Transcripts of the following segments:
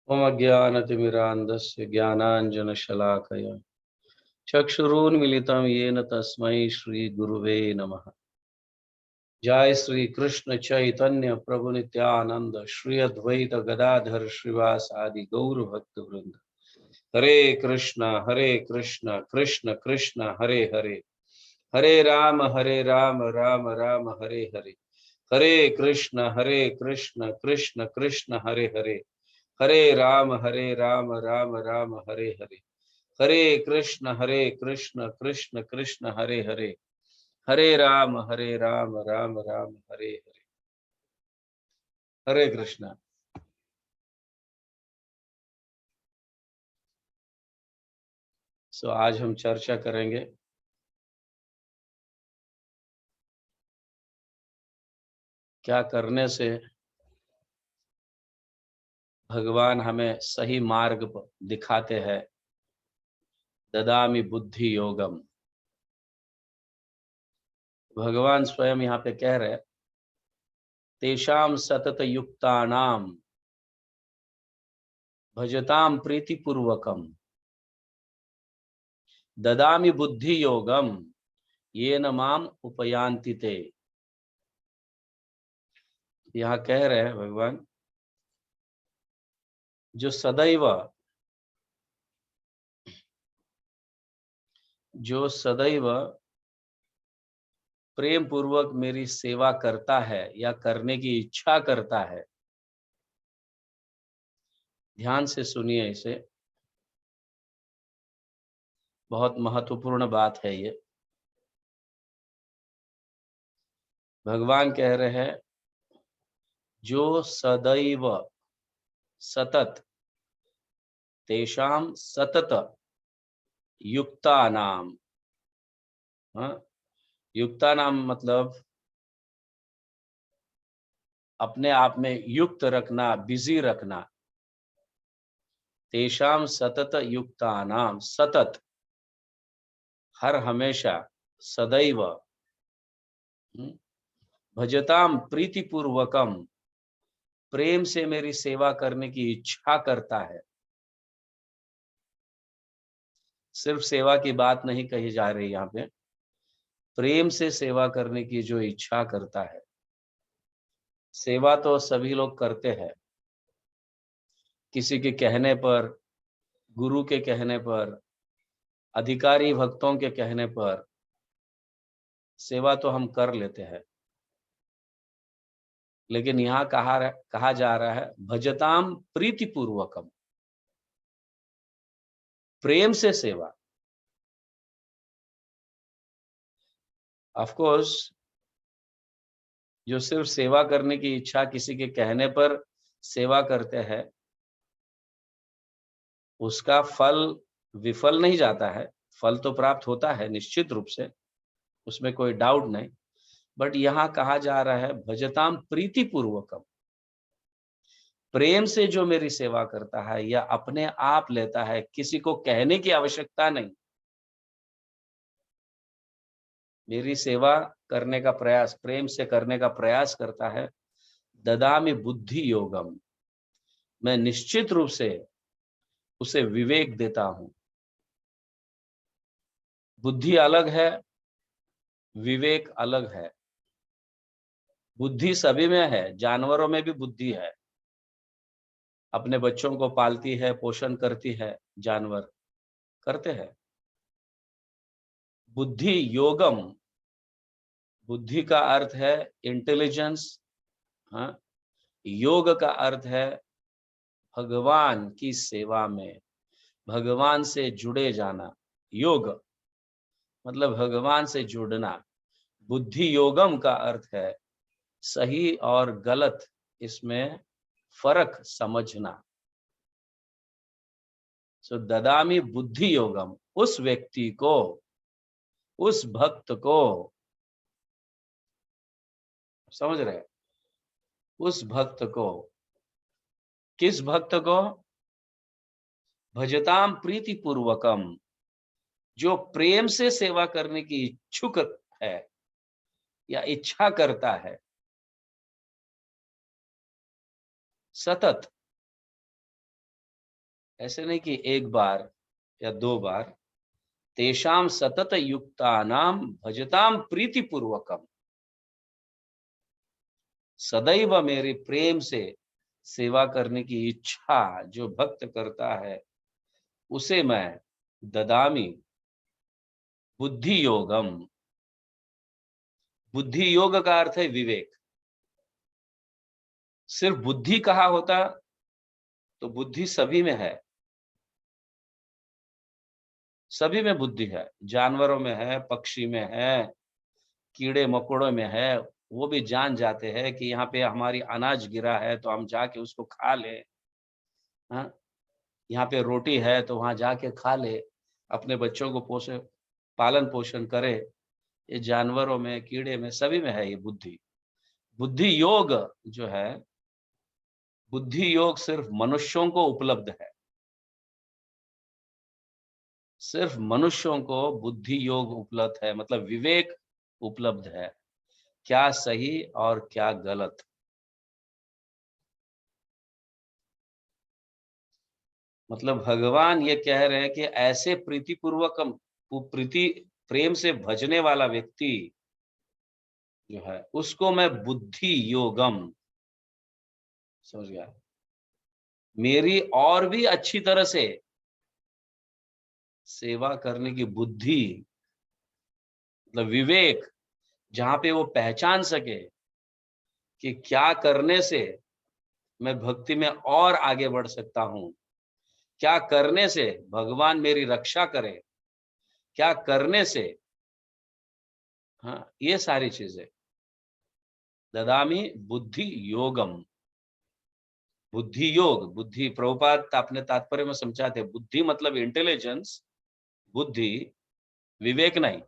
मम ज्ञानतिमिरान्धस्य ज्ञानाञ्जनशलाकया चक्षुरुन्मिलितं येन तस्मै श्रीगुरुवे नमः। जय श्री कृष्ण चैतन्य प्रभु नित्यानंद श्री अद्वैत गदाधर श्रीवास आदि गौर भक्त वृंद। हरे कृष्ण कृष्ण कृष्ण हरे हरे, हरे राम राम राम हरे हरे। हरे कृष्ण कृष्ण कृष्ण हरे हरे, हरे राम राम राम हरे हरे। हरे कृष्ण कृष्ण कृष्ण हरे हरे, हरे राम राम राम हरे हरे। हरे कृष्ण। आज हम चर्चा करेंगे क्या करने से भगवान हमें सही मार्ग दिखाते हैं। ददामि बुद्धि योगम। भगवान स्वयं यहाँ पे कह रहे, तेषाम सतत युक्तानाम भजताम प्रीतिपूर्वकम ददामि बुद्धि योगम येन माम उपयान्ति ते। यहाँ कह रहे हैं भगवान, जो सदैव प्रेम पूर्वक मेरी सेवा करता है या करने की इच्छा करता है, ध्यान से सुनिए इसे, बहुत महत्वपूर्ण बात है ये। भगवान कह रहे हैं, जो सदैव सतत तेषाम सतत युक्ता नाम, युक्ता नाम मतलब अपने आप में युक्त रखना, बिजी रखना। तेषाम सतत युक्ता नाम, सतत हर हमेशा, सदैव भजताम प्रीतिपूर्वकम, प्रेम से मेरी सेवा करने की इच्छा करता है। सिर्फ सेवा की बात नहीं कही जा रही यहाँ पे, प्रेम से सेवा करने की जो इच्छा करता है। सेवा तो सभी लोग करते हैं, किसी के कहने पर, गुरु के कहने पर, अधिकारी भक्तों के कहने पर सेवा तो हम कर लेते हैं। लेकिन यहाँ कहा जा रहा है, भजताम प्रीतिपूर्वकम, प्रेम से सेवा। ऑफ कोर्स, जो सिर्फ सेवा करने की इच्छा, किसी के कहने पर सेवा करते हैं, उसका फल विफल नहीं जाता है। फल तो प्राप्त होता है निश्चित रूप से, उसमें कोई डाउट नहीं। बट यहाँ कहा जा रहा है, भजताम प्रीतिपूर्वकम, प्रेम से जो मेरी सेवा करता है या अपने आप लेता है, किसी को कहने की आवश्यकता नहीं, मेरी सेवा करने का प्रयास, प्रेम से करने का प्रयास करता है, ददामि बुद्धि योगम, मैं निश्चित रूप से उसे विवेक देता हूं। बुद्धि अलग है, विवेक अलग है। बुद्धि सभी में है, जानवरों में भी बुद्धि है। अपने बच्चों को पालती है, पोषण करती है, जानवर करते हैं। बुद्धि योगम, बुद्धि का अर्थ है इंटेलिजेंस, हाँ। योग का अर्थ है भगवान की सेवा में, भगवान से जुड़े जाना। योग मतलब भगवान से जुड़ना। बुद्धि योगम का अर्थ है सही और गलत, इसमें फर्क समझना। सो ददामी बुद्धि योगम, उस व्यक्ति को, उस भक्त को, समझ रहे, उस भक्त को, किस भक्त को? भजताम प्रीति पूर्वकम, जो प्रेम से सेवा करने की इच्छुक है या इच्छा करता है, सतत ऐसे नहीं कि एक बार या दो बार, तेषाम सतत युक्तानाम भजताम प्रीतिपूर्वकम, सदैव मेरे प्रेम से सेवा करने की इच्छा जो भक्त करता है, उसे मैं ददामी बुद्धि योगम। बुद्धि योग का अर्थ है विवेक। सिर्फ बुद्धि कहा होता तो बुद्धि सभी में है, सभी में बुद्धि है, जानवरों में है, पक्षी में है, कीड़े मकोड़ों में है। वो भी जान जाते हैं कि यहाँ पे हमारी अनाज गिरा है तो हम जाके उसको खा ले। हाँ, यहाँ पे रोटी है तो वहां जाके खा ले, अपने बच्चों को पोषे, पालन पोषण करे। ये जानवरों में, कीड़े में, सभी में है ये बुद्धि। बुद्धि योग जो है, बुद्धि योग सिर्फ मनुष्यों को उपलब्ध है। सिर्फ मनुष्यों को बुद्धि योग उपलब्ध है, मतलब विवेक उपलब्ध है, क्या सही और क्या गलत। मतलब भगवान ये कह रहे हैं कि ऐसे प्रीतिपूर्वक, प्रीति प्रेम से भजने वाला व्यक्ति जो है, उसको मैं बुद्धि योगम, समझ गया, मेरी और भी अच्छी तरह से सेवा करने की बुद्धि, मतलब विवेक, जहां पे वो पहचान सके कि क्या करने से मैं भक्ति में और आगे बढ़ सकता हूं, क्या करने से भगवान मेरी रक्षा करे, क्या करने से, हाँ, ये सारी चीजें ददामी बुद्धि योगम। बुद्धि योग, बुद्धि प्रभुपाद अपने तात्पर्य में समझाते, बुद्धि मतलब इंटेलिजेंस, बुद्धि, विवेक नहीं।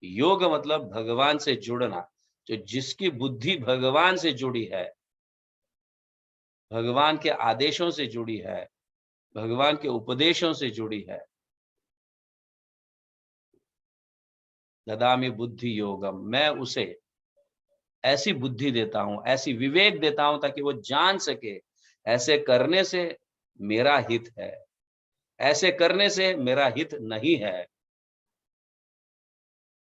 योग मतलब भगवान से जुड़ना। जो जिसकी बुद्धि भगवान से जुड़ी है, भगवान के आदेशों से जुड़ी है, भगवान के उपदेशों से जुड़ी है, ददामी बुद्धि योगम, मैं उसे ऐसी बुद्धि देता हूं, ऐसी विवेक देता हूं, ताकि वो जान सके ऐसे करने से मेरा हित है, ऐसे करने से मेरा हित नहीं है।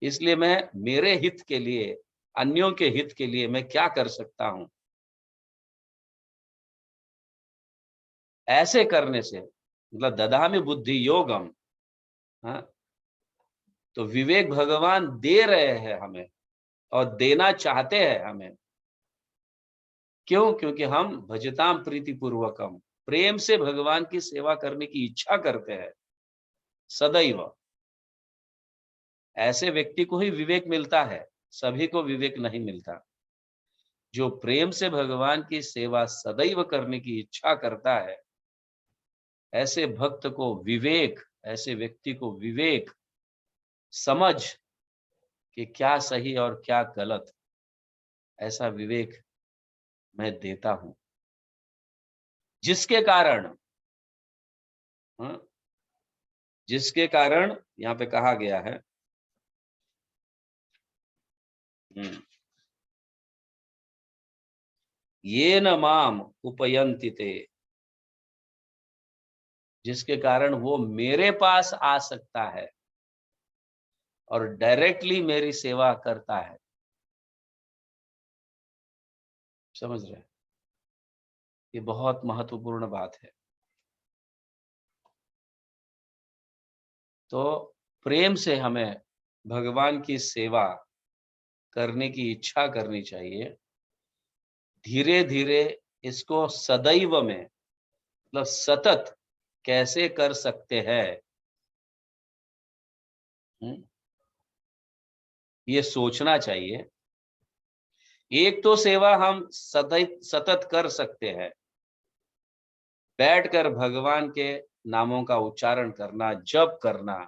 इसलिए मैं मेरे हित के लिए, अन्यों के हित के लिए मैं क्या कर सकता हूं, ऐसे करने से, मतलब ददामी बुद्धि योगम। हाँ, तो विवेक भगवान दे रहे हैं हमें और देना चाहते हैं हमें। क्यों? क्योंकि हम भजताम प्रीति पूर्वकम, प्रेम से भगवान की सेवा करने की इच्छा करते हैं सदैव। ऐसे व्यक्ति को ही विवेक मिलता है, सभी को विवेक नहीं मिलता। जो प्रेम से भगवान की सेवा सदैव करने की इच्छा करता है, ऐसे भक्त को विवेक, ऐसे व्यक्ति को विवेक, समझ कि क्या सही और क्या गलत, ऐसा विवेक मैं देता हूं, जिसके कारण, हाँ, जिसके कारण यहाँ पे कहा गया है, ये न माम उपयंति ते, जिसके कारण वो मेरे पास आ सकता है और डायरेक्टली मेरी सेवा करता है। समझ रहे हैं? ये बहुत महत्वपूर्ण बात है। तो प्रेम से हमें भगवान की सेवा करने की इच्छा करनी चाहिए। धीरे धीरे इसको सदैव में, मतलब सतत कैसे कर सकते हैं, ये सोचना चाहिए। एक तो सेवा हम सतत सतत कर सकते हैं, बैठकर भगवान के नामों का उच्चारण करना, जप करना,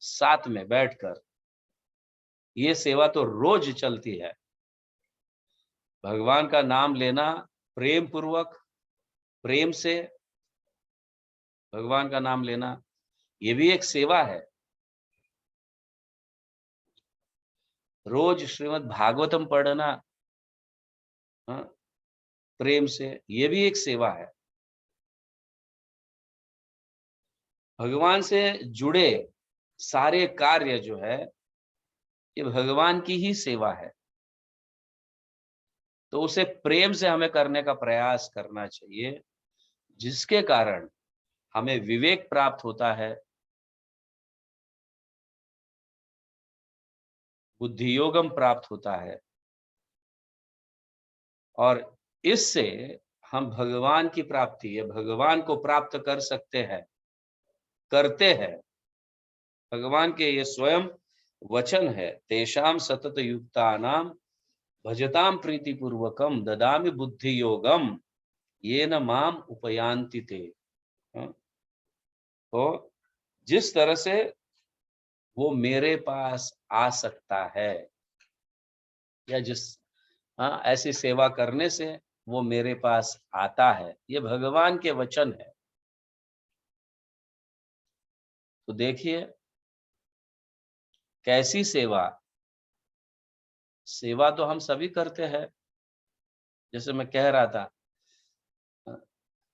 साथ में बैठकर, ये सेवा तो रोज चलती है। भगवान का नाम लेना प्रेम पूर्वक, प्रेम से भगवान का नाम लेना, ये भी एक सेवा है। रोज श्रीमद् भागवतम पढ़ना, हाँ, प्रेम से, ये भी एक सेवा है। भगवान से जुड़े सारे कार्य जो है ये भगवान की ही सेवा है, तो उसे प्रेम से हमें करने का प्रयास करना चाहिए, जिसके कारण हमें विवेक प्राप्त होता है, बुद्धि योगम प्राप्त होता है, और इससे हम भगवान की प्राप्ति है, भगवान को प्राप्त कर सकते हैं, करते हैं। भगवान के ये स्वयं वचन है, तेषाम सतत युक्तानाम भजताम प्रीति पूर्वकम ददामि बुद्धि योगम ये न माम उपयांति ते। हाँ, तो जिस तरह से वो मेरे पास आ सकता है, या जिस ऐसी सेवा करने से वो मेरे पास आता है, ये भगवान के वचन है। तो देखिए कैसी सेवा, सेवा तो हम सभी करते हैं, जैसे मैं कह रहा था,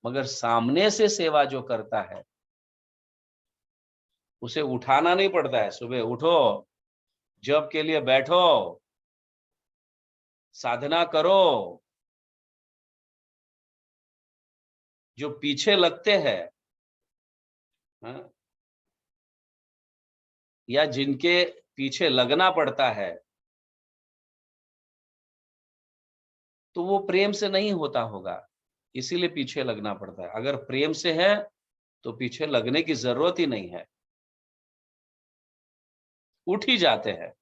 मगर सामने से सेवा जो करता है उसे उठाना नहीं पड़ता है, सुबह उठो, जप के लिए बैठो, साधना करो। जो पीछे लगते हैं, हाँ, या जिनके पीछे लगना पड़ता है, तो वो प्रेम से नहीं होता होगा, इसीलिए पीछे लगना पड़ता है। अगर प्रेम से है तो पीछे लगने की जरूरत ही नहीं है, उठ ही जाते हैं,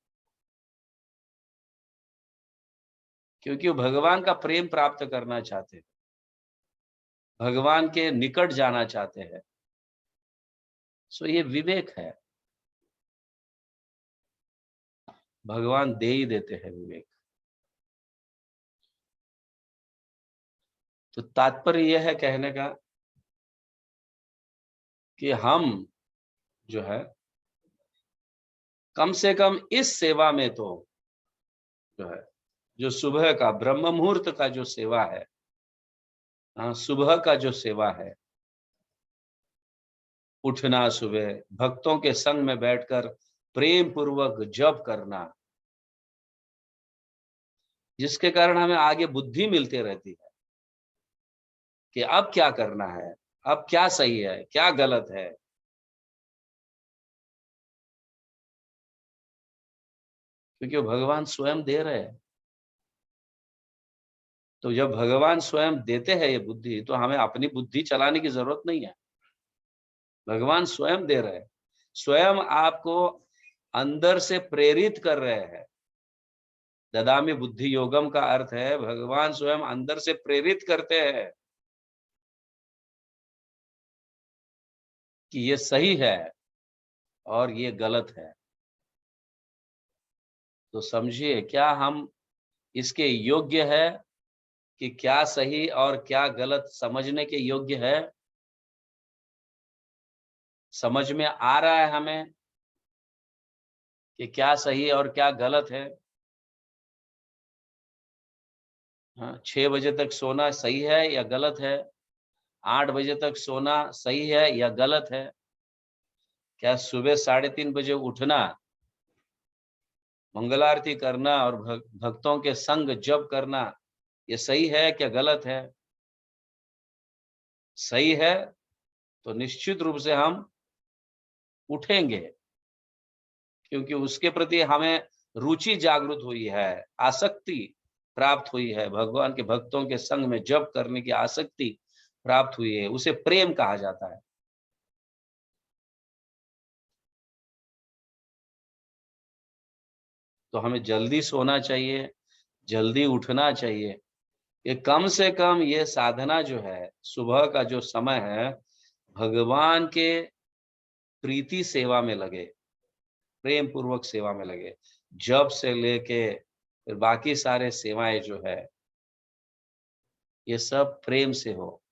क्योंकि वो भगवान का प्रेम प्राप्त करना चाहते हैं, भगवान के निकट जाना चाहते हैं। सो ये विवेक है, भगवान दे ही देते हैं विवेक। तो तात्पर्य यह है कहने का कि हम जो है कम से कम इस सेवा में तो जो है, जो सुबह का ब्रह्म मुहूर्त का जो सेवा है, हाँ, सुबह का जो सेवा है, उठना सुबह, भक्तों के संग में बैठकर प्रेम पूर्वक जप करना, जिसके कारण हमें आगे बुद्धि मिलती रहती है कि अब क्या करना है, अब क्या सही है, क्या गलत है। क्योंकि वो भगवान स्वयं दे रहे हैं। तो जब भगवान स्वयं देते हैं ये बुद्धि, तो हमें अपनी बुद्धि चलाने की जरूरत नहीं है, भगवान स्वयं दे रहे हैं, स्वयं आपको अंदर से प्रेरित कर रहे हैं। ददामि बुद्धि योगम का अर्थ है भगवान स्वयं अंदर से प्रेरित करते हैं कि ये सही है और ये गलत है। तो समझिए, क्या हम इसके योग्य है कि क्या सही और क्या गलत समझने के योग्य है? समझ में आ रहा है हमें कि क्या सही और क्या गलत है? हाँ, 6 बजे तक सोना सही है या गलत है? 8 बजे तक सोना सही है या गलत है? क्या सुबह 3:30 बजे उठना, मंगल आरती करना और भक्तों के संग जप करना, ये सही है क्या गलत है? सही है तो निश्चित रूप से हम उठेंगे, क्योंकि उसके प्रति हमें रुचि जागृत हुई है, आसक्ति प्राप्त हुई है, भगवान के भक्तों के संग में जप करने की आसक्ति प्राप्त हुई है, उसे प्रेम कहा जाता है। तो हमें जल्दी सोना चाहिए, जल्दी उठना चाहिए। ये कम से कम ये साधना जो है, सुबह का जो समय है, भगवान के प्रीति सेवा में लगे, प्रेम पूर्वक सेवा में लगे। जब से लेके फिर बाकी सारे सेवाएं जो है, ये सब प्रेम से हो,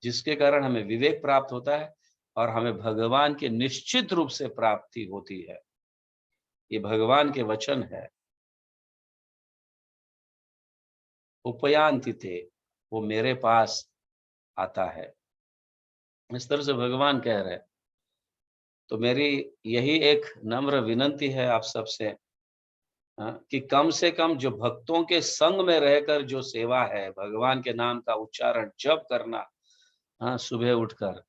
जिसके कारण हमें विवेक प्राप्त होता है और हमें भगवान के निश्चित रूप से प्राप्ति होती है। ये भगवान के वचन है, उपयांति थे, वो मेरे पास आता है। इस तरह से भगवान कह रहे हैं। तो मेरी यही एक नम्र विनंती है आप सबसे, कि कम से कम जो भक्तों के संग में रहकर जो सेवा है, भगवान के नाम का उच्चारण जप करना, हाँ, सुबह उठकर,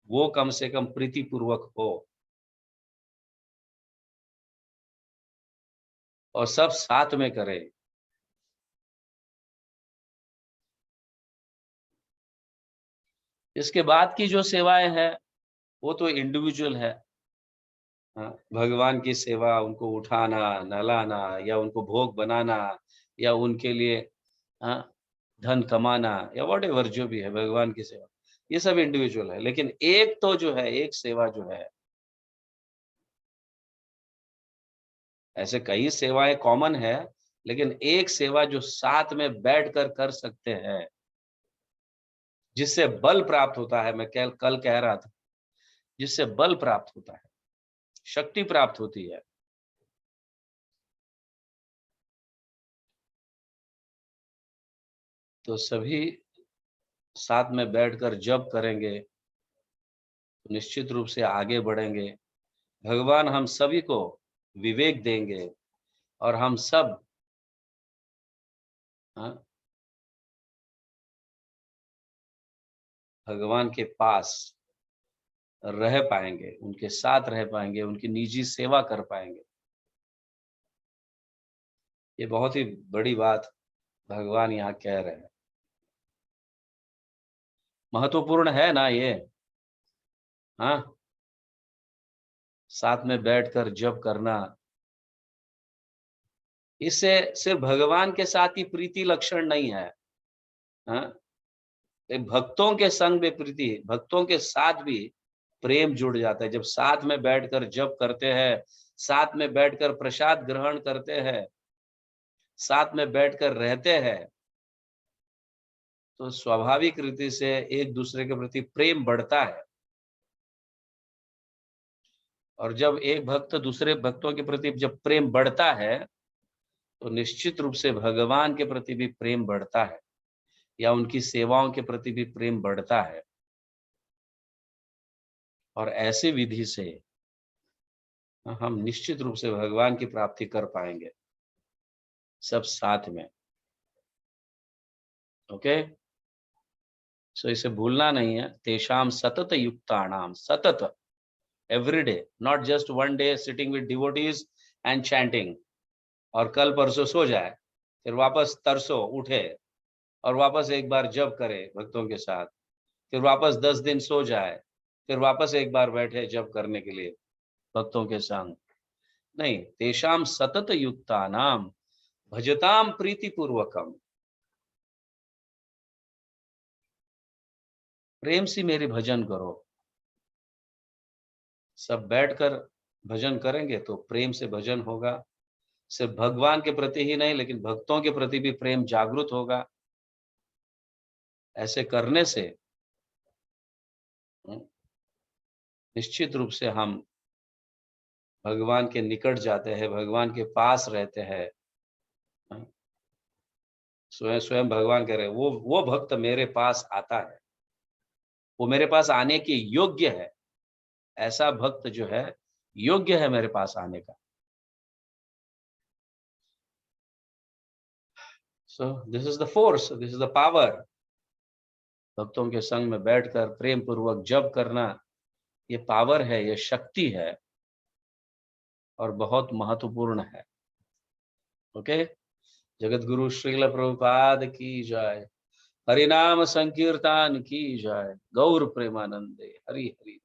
वो कम से कम प्रीति पूर्वक हो, और सब साथ में करें। इसके बाद की जो सेवाएं हैं वो तो इंडिविजुअल है। हाँ, भगवान की सेवा, उनको उठाना, नहलाना, या उनको भोग बनाना, या उनके लिए, हाँ, धन कमाना, या व्हाटएवर जो भी है भगवान की सेवा, ये सब इंडिविजुअल है। लेकिन एक तो जो है, एक सेवा जो है, ऐसे कई सेवाएं कॉमन है, लेकिन एक सेवा जो साथ में बैठकर कर सकते हैं, जिससे बल प्राप्त होता है, मैं कल कह रहा था, जिससे बल प्राप्त होता है, शक्ति प्राप्त होती है। तो सभी साथ में बैठकर जब करेंगे तो निश्चित रूप से आगे बढ़ेंगे। भगवान हम सभी को विवेक देंगे, और हम सब, हाँ, भगवान के पास रह पाएंगे, उनके साथ रह पाएंगे, उनकी निजी सेवा कर पाएंगे। ये बहुत ही बड़ी बात भगवान यहाँ कह रहे हैं। महत्वपूर्ण है ना ये? हाँ, साथ में बैठकर जप करना, इससे सिर्फ भगवान के साथ ही प्रीति लक्षण नहीं है, हाँ, ये भक्तों के संग में प्रीति, भक्तों के साथ भी प्रेम जुड़ जाता है। जब साथ में बैठकर जप करते हैं, साथ में बैठकर प्रसाद ग्रहण करते हैं, साथ में बैठकर रहते हैं, तो स्वाभाविक रीति से एक दूसरे के प्रति प्रेम बढ़ता है। और जब एक भक्त दूसरे भक्तों के प्रति जब प्रेम बढ़ता है, तो निश्चित रूप से भगवान के प्रति भी प्रेम बढ़ता है, या उनकी सेवाओं के प्रति भी प्रेम बढ़ता है। और ऐसी विधि से हम निश्चित रूप से भगवान की प्राप्ति कर पाएंगे, सब साथ में। ओके, सो इसे भूलना नहीं है। तेषाम सतत युक्तानाम, सतत, every day, not just one day sitting with devotees and chanting, और कल परसों सो जाए, फिर वापस तरसो उठे, और वापस एक बार जप करे भक्तों के साथ, फिर वापस 10 दिन सो जाए, फिर वापस एक बार बैठे जप करने के लिए भक्तों के संग। नहीं, तेषाम सतत युक्तानाम भजताम प्रीति पूर्वकम, प्रेम से मेरे भजन करो। सब बैठकर भजन करेंगे तो प्रेम से भजन होगा। सिर्फ भगवान के प्रति ही नहीं, लेकिन भक्तों के प्रति भी प्रेम जागृत होगा। ऐसे करने से निश्चित रूप से हम भगवान के निकट जाते हैं, भगवान के पास रहते हैं। स्वयं स्वयं भगवान कह रहे हैं, वो भक्त मेरे पास आता है, वो मेरे पास आने के योग्य है। ऐसा भक्त जो है योग्य है मेरे पास आने का। So this is the force, this is the power. भक्तों के संग में बैठकर प्रेम पूर्वक जप करना, ये पावर है, ये शक्ति है, और बहुत महत्वपूर्ण है। ओके, जगत गुरु श्रील प्रभुपाद की जय। हरि नाम संकीर्तन की जय। गौर प्रेमानंदे। हरि हरि।